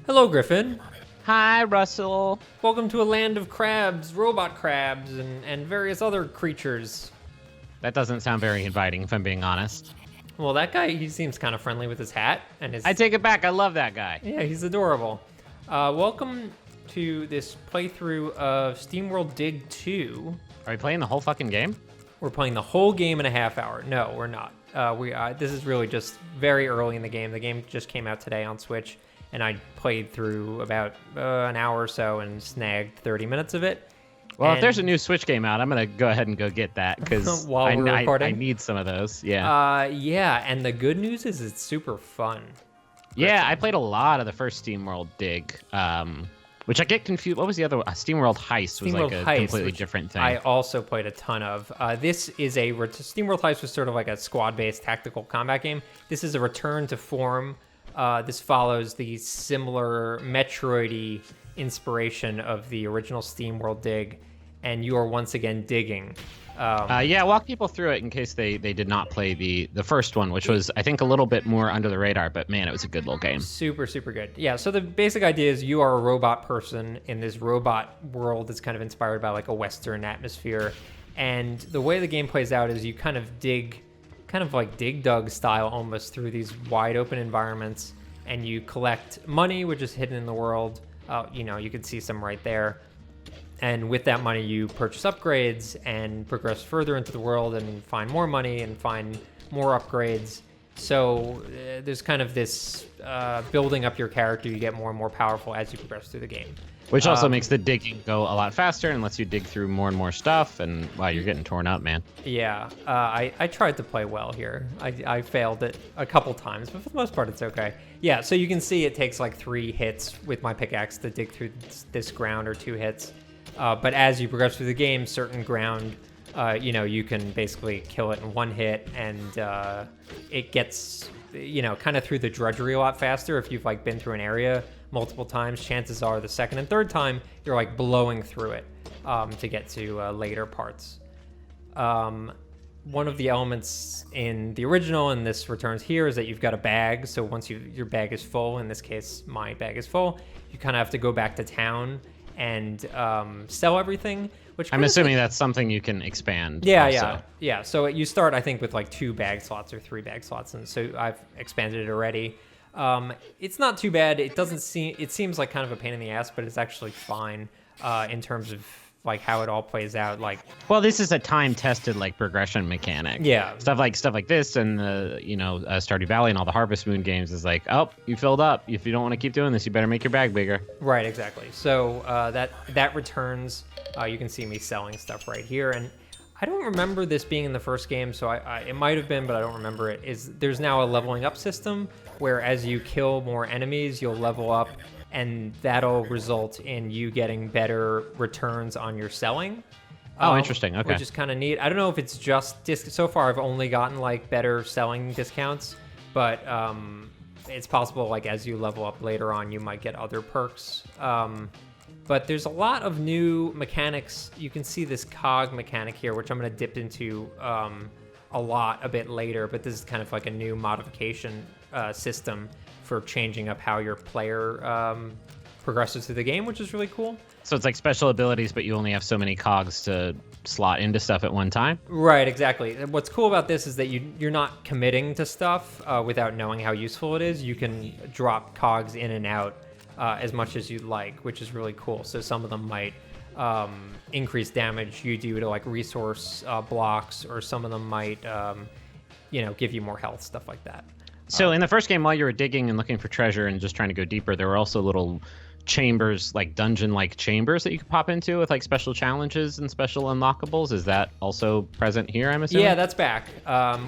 Hello, Griffin. Hi, Russell. Welcome to a land of crabs, robot crabs, and various other creatures. That doesn't sound very inviting, if I'm being honest. Well, that guy, he seems kind of friendly with his hat and his... I take it back. I love that guy. Yeah, he's adorable. Welcome to this playthrough of SteamWorld Dig 2. Are we playing the whole fucking game? We're playing the whole game in a half hour. No, we're not. This is really just very early in the game. The game just came out today on Switch, and I played through about an hour or so and snagged 30 minutes of it. Well, if there's a new Switch game out, I'm going to go ahead and go get that, because While we're recording? I need some of those, yeah. Yeah, and the good news is it's super fun. Yeah, I played a lot of the first SteamWorld Dig, which I get confused. What was the other one? SteamWorld Heist was like a completely different thing. I also played a ton of. This is SteamWorld Heist was sort of like a squad-based tactical combat game. This is a return to form. This follows the similar Metroid-y inspiration of the original SteamWorld Dig, and you are once again digging. Yeah, walk people through it in case they did not play the first one, which was, I think, a little bit more under the radar, but man, it was a good little game. Super, super good. Yeah, so the basic idea is you are a robot person in this robot world that's kind of inspired by like a Western atmosphere, and the way the game plays out is you kind of dig, kind of like Dig Dug style almost, through these wide open environments, and you collect money, which is hidden in the world. You can see some right there. And with that money, you purchase upgrades and progress further into the world and find more money and find more upgrades. So there's kind of this building up your character. You get more and more powerful as you progress through the game. Which also makes the digging go a lot faster and lets you dig through more and more stuff. And wow, you're getting torn up, man. Yeah, I tried to play well here. I failed it a couple times, but for the most part, it's okay. Yeah, so you can see it takes like 3 hits with my pickaxe to dig through this ground, or 2 hits. But as you progress through the game, certain ground, you can basically kill it in 1 hit, and it gets, kind of through the drudgery a lot faster. If you've like been through an area multiple times, chances are the second and third time you're like blowing through it to get to later parts. One of the elements in the original, and this returns here, is that you've got a bag. So once your bag is full, in this case my bag is full, you kind of have to go back to town and sell everything. Which I'm assuming that's something you can expand. Yeah. So you start, I think, with like 2 bag slots or 3 bag slots, and so I've expanded it already. It's not too bad. It seems like kind of a pain in the ass, but it's actually fine in terms of like how it all plays out. Like, well, this is a time-tested like progression mechanic. Yeah, stuff like this, and the Stardew Valley and all the Harvest Moon games is like, oh, you filled up. If you don't want to keep doing this, you better make your bag bigger. Right, exactly. So that returns. You can see me selling stuff right here, and I don't remember this being in the first game, so it might have been, but I don't remember it. There's now a leveling up system where as you kill more enemies, you'll level up, and that'll result in you getting better returns on your selling. Oh, interesting. Okay. Which is kind of neat. I don't know if it's just so far I've only gotten like better selling discounts, but it's possible like as you level up later on, you might get other perks. But there's a lot of new mechanics. You can see this cog mechanic here, which I'm going to dip into a bit later, but this is kind of like a new modification system for changing up how your player progresses through the game, which is really cool. So it's like special abilities, but you only have so many cogs to slot into stuff at one time? Right, exactly. What's cool about this is that you're not committing to stuff without knowing how useful it is. You can drop cogs in and out as much as you'd like, which is really cool. So some of them might increase damage you do to like resource blocks, or some of them might give you more health, stuff like that. So in the first game, while you were digging and looking for treasure and just trying to go deeper, there were also little chambers, like dungeon-like chambers that you could pop into with like special challenges and special unlockables. Is that also present here, I'm assuming? Yeah, that's back.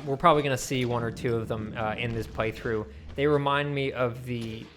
We're probably going to see 1 or 2 of them in this playthrough. They remind me of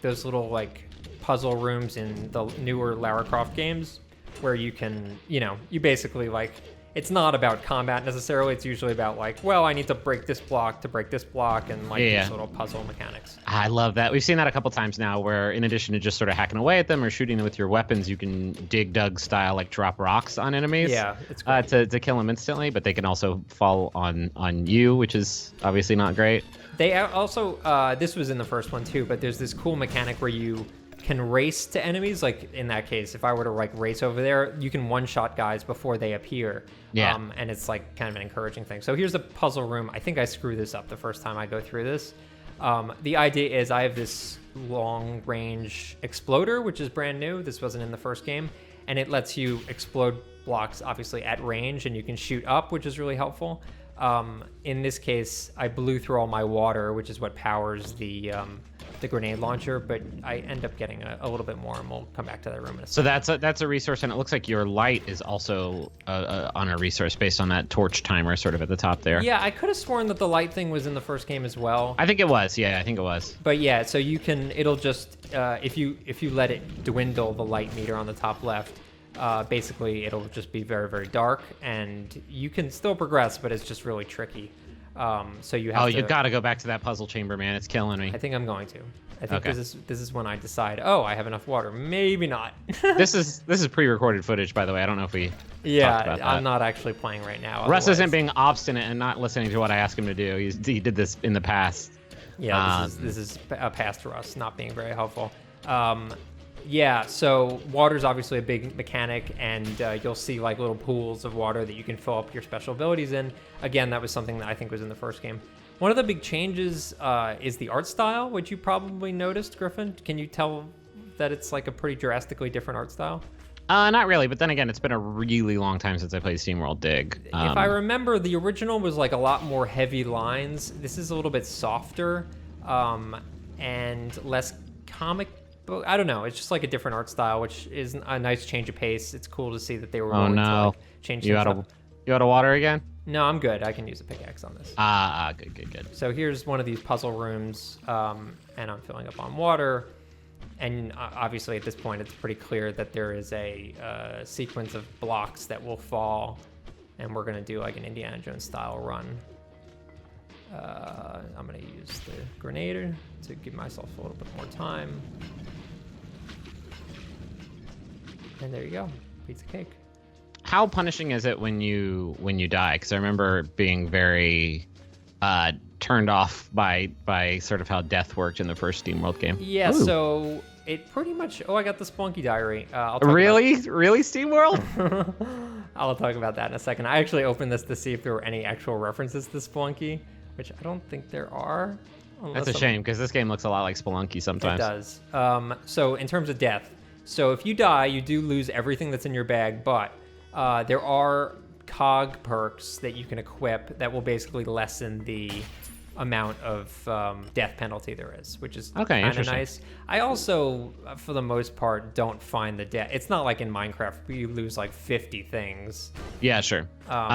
those little like puzzle rooms in the newer Lara Croft games, where you can, you basically like, it's not about combat necessarily. It's usually about like, well, I need to break this block to break this block, and like these little puzzle mechanics. I love that. We've seen that a couple times now, where in addition to just sort of hacking away at them or shooting them with your weapons, you can Dig Dug style like drop rocks on enemies. Yeah, it's great. To kill them instantly, but they can also fall on you, which is obviously not great. They also, this was in the first one too, but there's this cool mechanic where you can race to enemies. Like in that case, if I were to like race over there, you can one-shot guys before they appear. Yeah. And it's like kind of an encouraging thing. So here's a puzzle room. I think I screw this up the first time I go through this. The idea is I have this long-range exploder, which is brand new. This wasn't in the first game. And it lets you explode blocks, obviously, at range, and you can shoot up, which is really helpful. In this case, I blew through all my water, which is what powers the grenade launcher, but I end up getting a little bit more, and we'll come back to that room in a second. So that's a resource, and it looks like your light is also on a resource based on that torch timer sort of at the top there. Yeah, I could have sworn that the light thing was in the first game as well. I think it was. Yeah, I think it was. But yeah, so you can, it'll just, if you let it dwindle the light meter on the top left, basically it'll just be very, very dark, and you can still progress, but it's just really tricky. So you have to... you got to go back to that puzzle chamber, man. It's killing me. I think I'm going to. I think Okay. this is when I decide, oh, I have enough water. Maybe not. This is pre-recorded footage, by the way. I don't know if we talked about Yeah, that. I'm not actually playing right now. Russ otherwise- isn't being obstinate and not listening to what I asked him to do. He did this in the past. Yeah, this is a past Russ not being very helpful. Yeah, so water's obviously a big mechanic, and you'll see like little pools of water that you can fill up your special abilities in. Again, that was something that I think was in the first game. One of the big changes is the art style, which you probably noticed, Griffin. Can you tell that it's like a pretty drastically different art style? Not really, but then again, it's been a really long time since I played SteamWorld Dig. If I remember, the original was like a lot more heavy lines. This is a little bit softer and less comic book. I don't know. It's just like a different art style, which is a nice change of pace. It's cool to see that they were willing to like change things up. You out of water again? No, I'm good. I can use a pickaxe on this. Good. So here's one of these puzzle rooms, and I'm filling up on water. And obviously at this point, it's pretty clear that there is a sequence of blocks that will fall, and we're going to do like an Indiana Jones style run. I'm going to use the grenader to give myself a little bit more time. And there you go, pizza cake. How punishing is it when you die? Because I remember being very turned off by sort of how death worked in the first SteamWorld game. Yeah, Ooh. so it pretty much... Oh, I got the Splunky Diary. I'll talk Really SteamWorld? I'll talk about that in a second. I actually opened this to see if there were any actual references to Splunky, which I don't think there are. That's a shame, because this game looks a lot like Spelunky sometimes. It does. So in terms of death, so if you die, you do lose everything that's in your bag, but there are cog perks that you can equip that will basically lessen the amount of death penalty there is, which is kind of nice. I also, for the most part, don't find the death. It's not like in Minecraft where you lose like 50 things. Yeah, sure.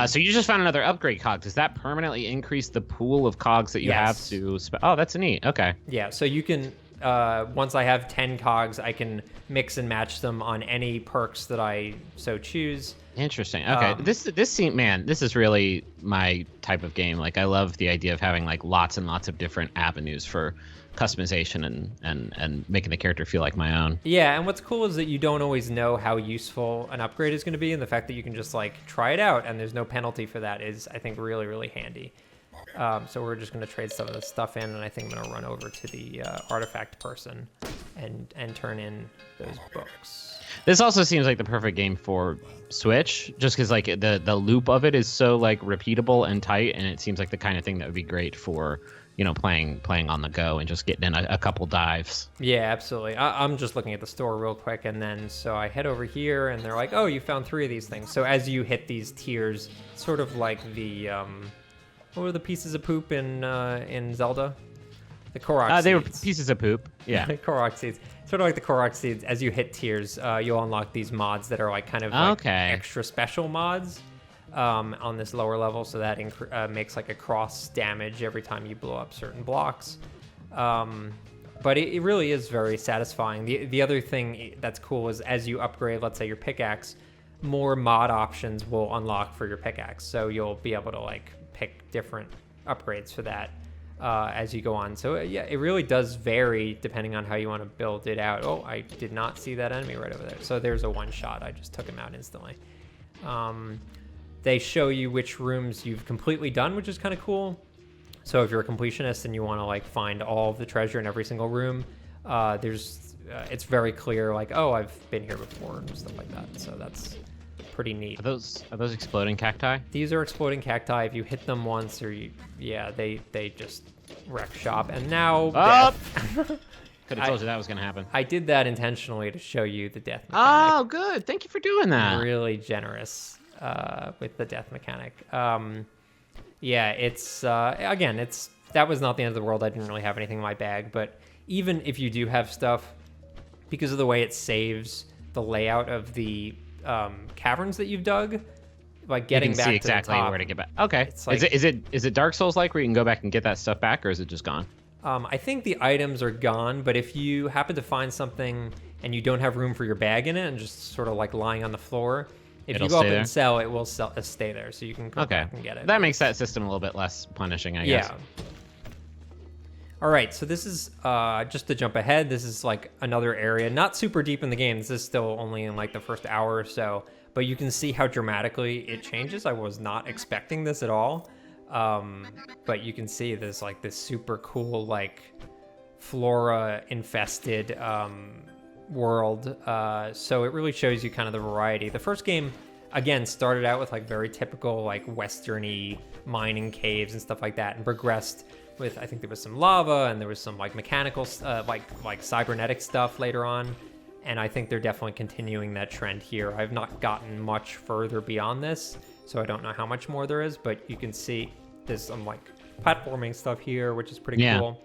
So you just found another upgrade cog. Does that permanently increase the pool of cogs that you have to... Oh, that's neat. Okay. Yeah, so you can... once I have 10 cogs, I can mix and match them on any perks that I so choose. Interesting. Okay. This is really my type of game. Like, I love the idea of having like lots and lots of different avenues for customization and making the character feel like my own. Yeah, and what's cool is that you don't always know how useful an upgrade is going to be, and the fact that you can just like try it out and there's no penalty for that is, I think, really, really handy. So we're just going to trade some of this stuff in, and I think I'm going to run over to the artifact person and turn in those books. This also seems like the perfect game for Switch, just because like the loop of it is so like repeatable and tight, and it seems like the kind of thing that would be great for, you know, playing on the go and just getting in a couple dives. Yeah, absolutely. I'm just looking at the store real quick, and then so I head over here, and they're like, "Oh, you found 3 of these things." So as you hit these tiers, sort of like the what were the pieces of poop in Zelda? The Korok seeds. They were pieces of poop. Yeah. The Korok seeds. Sort of like the Korok seeds. As you hit tiers, you'll unlock these mods that are like kind of like extra special mods on this lower level. So that makes like a cross damage every time you blow up certain blocks. But it really is very satisfying. The other thing that's cool is as you upgrade, let's say your pickaxe, more mod options will unlock for your pickaxe. So you'll be able to like pick different upgrades for that as you go on. So yeah, it really does vary depending on how you want to build it out. Oh, I did not see that enemy right over there. So there's a one shot. I just took him out instantly. They show you which rooms you've completely done, which is kind of cool. So if you're a completionist and you want to like find all of the treasure in every single room, It's very clear, like, oh, I've been here before and stuff like that. So that's pretty neat. Are those exploding cacti? These are exploding cacti. If you hit them once, they just wreck shop. And now, death. Could have told you that was gonna happen. I did that intentionally to show you the death mechanic. Oh, good. Thank you for doing that. Really generous with the death mechanic. It's again, that was not the end of the world. I didn't really have anything in my bag, but even if you do have stuff, because of the way it saves the layout of the caverns that you've dug, like getting back see exactly to the top, where to get back. Okay. It's like, is it Dark Souls like where you can go back and get that stuff back, or is it just gone? I think the items are gone, but if you happen to find something and you don't have room for your bag in it and just sort of like lying on the floor, if you go up and sell, it will stay there, so you can go back and get it. That makes that system a little bit less punishing, I guess. Yeah. All right, so this is, just to jump ahead, this is like another area, not super deep in the game. This is still only in like the first hour or so, but you can see how dramatically it changes. I was not expecting this at all. But you can see this like this super cool like flora infested world, so it really shows you kind of the variety. The first game again started out with like very typical like westerny mining caves and stuff like that, and progressed with, I think there was some lava and there was some like mechanical like cybernetic stuff later on, and I think they're definitely continuing that trend here. I've not gotten much further beyond this, so I don't know how much more there is, but you can see there's some like platforming stuff here, which is pretty cool.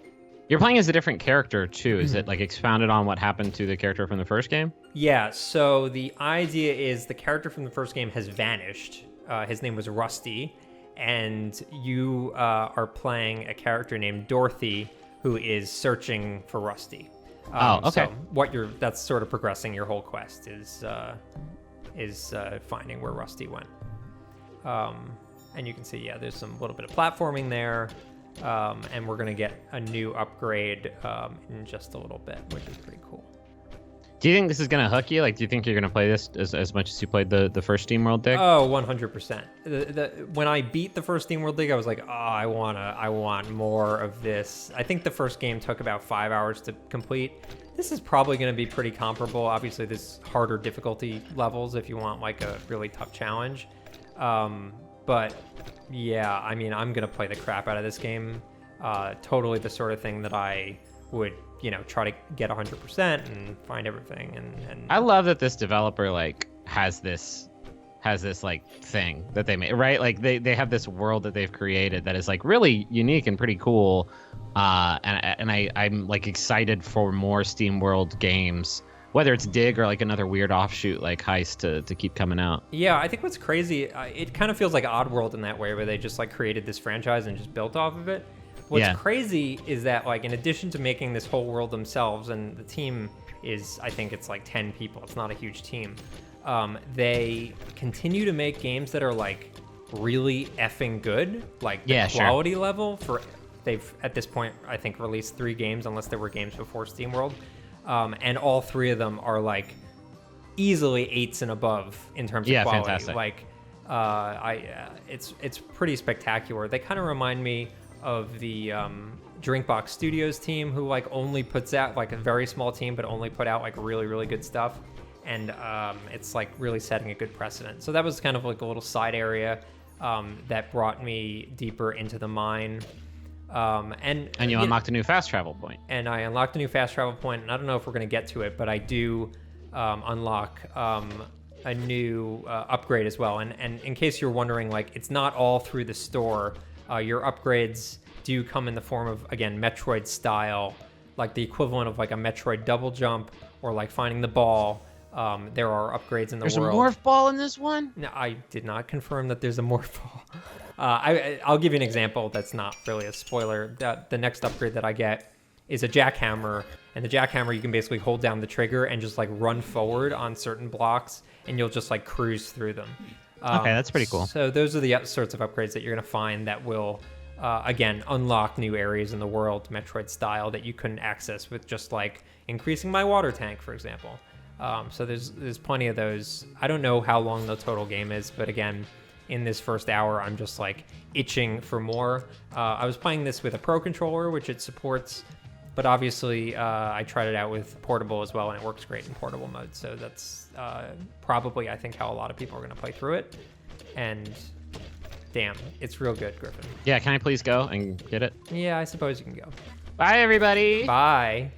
You're playing as a different character too. Is it like expounded on what happened to the character from the first game? Yeah, so the idea is the character from the first game has vanished. His name was Rusty, and you are playing a character named Dorothy who is searching for Rusty. Okay. So that's sort of progressing your whole quest is finding where Rusty went. And you can see, there's some little bit of platforming there, and we're gonna get a new upgrade in just a little bit, which is pretty cool. Do you think this is gonna hook you? Like, do you think you're gonna play this as much as you played the first SteamWorld Dig? Oh, 100%. When I beat the first SteamWorld Dig, I was like, oh, I want more of this. I think the first game took about 5 hours to complete. This is probably gonna be pretty comparable. Obviously, there's harder difficulty levels if you want like a really tough challenge. But yeah, I mean, I'm gonna play the crap out of this game. Totally the sort of thing that I would, try to get 100% and find everything. And I love that this developer like has this like thing that they made, right? Like they have this world that they've created that is like really unique and pretty cool. And I'm like excited for more SteamWorld games, whether it's Dig or like another weird offshoot like Heist to keep coming out. Yeah, I think what's crazy, it kind of feels like Oddworld in that way, where they just like created this franchise and just built off of it. What's crazy is that like in addition to making this whole world themselves, and the team is, I think it's like 10 people, it's not a huge team, they continue to make games that are like really effing good, like the quality level for, they've at this point I think released 3 games, unless there were games before SteamWorld. And all 3 of them are like easily 8s and above in terms of quality. Fantastic. Like, it's pretty spectacular. They kind of remind me of the Drinkbox Studios team, who like only puts out like a very small team, but only put out like really, really good stuff. And it's like really setting a good precedent. So that was kind of like a little side area that brought me deeper into the mine. And you unlocked a new fast travel point. And I unlocked a new fast travel point, and I don't know if we're going to get to it, but I do unlock a new upgrade as well. And in case you're wondering, like, it's not all through the store. Your upgrades do come in the form of, again, Metroid style, like the equivalent of like a Metroid double jump, or like finding the ball. There are upgrades in the world. There's a morph ball in this one? No, I did not confirm that there's a morph ball. I'll give you an example that's not really a spoiler. The next upgrade that I get is a jackhammer, and the jackhammer, you can basically hold down the trigger and just like run forward on certain blocks, and you'll just like cruise through them. Okay, that's pretty cool. So those are the sorts of upgrades that you're going to find that will, again, unlock new areas in the world, Metroid style, that you couldn't access with just like increasing my water tank, for example. So there's plenty of those. I don't know how long the total game is, but again, in this first hour, I'm just like itching for more. I was playing this with a Pro controller, which it supports. But obviously, I tried it out with portable as well, and it works great in portable mode. So that's probably, I think, how a lot of people are going to play through it. And damn, it's real good, Griffin. Yeah, can I please go and get it? Yeah, I suppose you can go. Bye, everybody. Bye.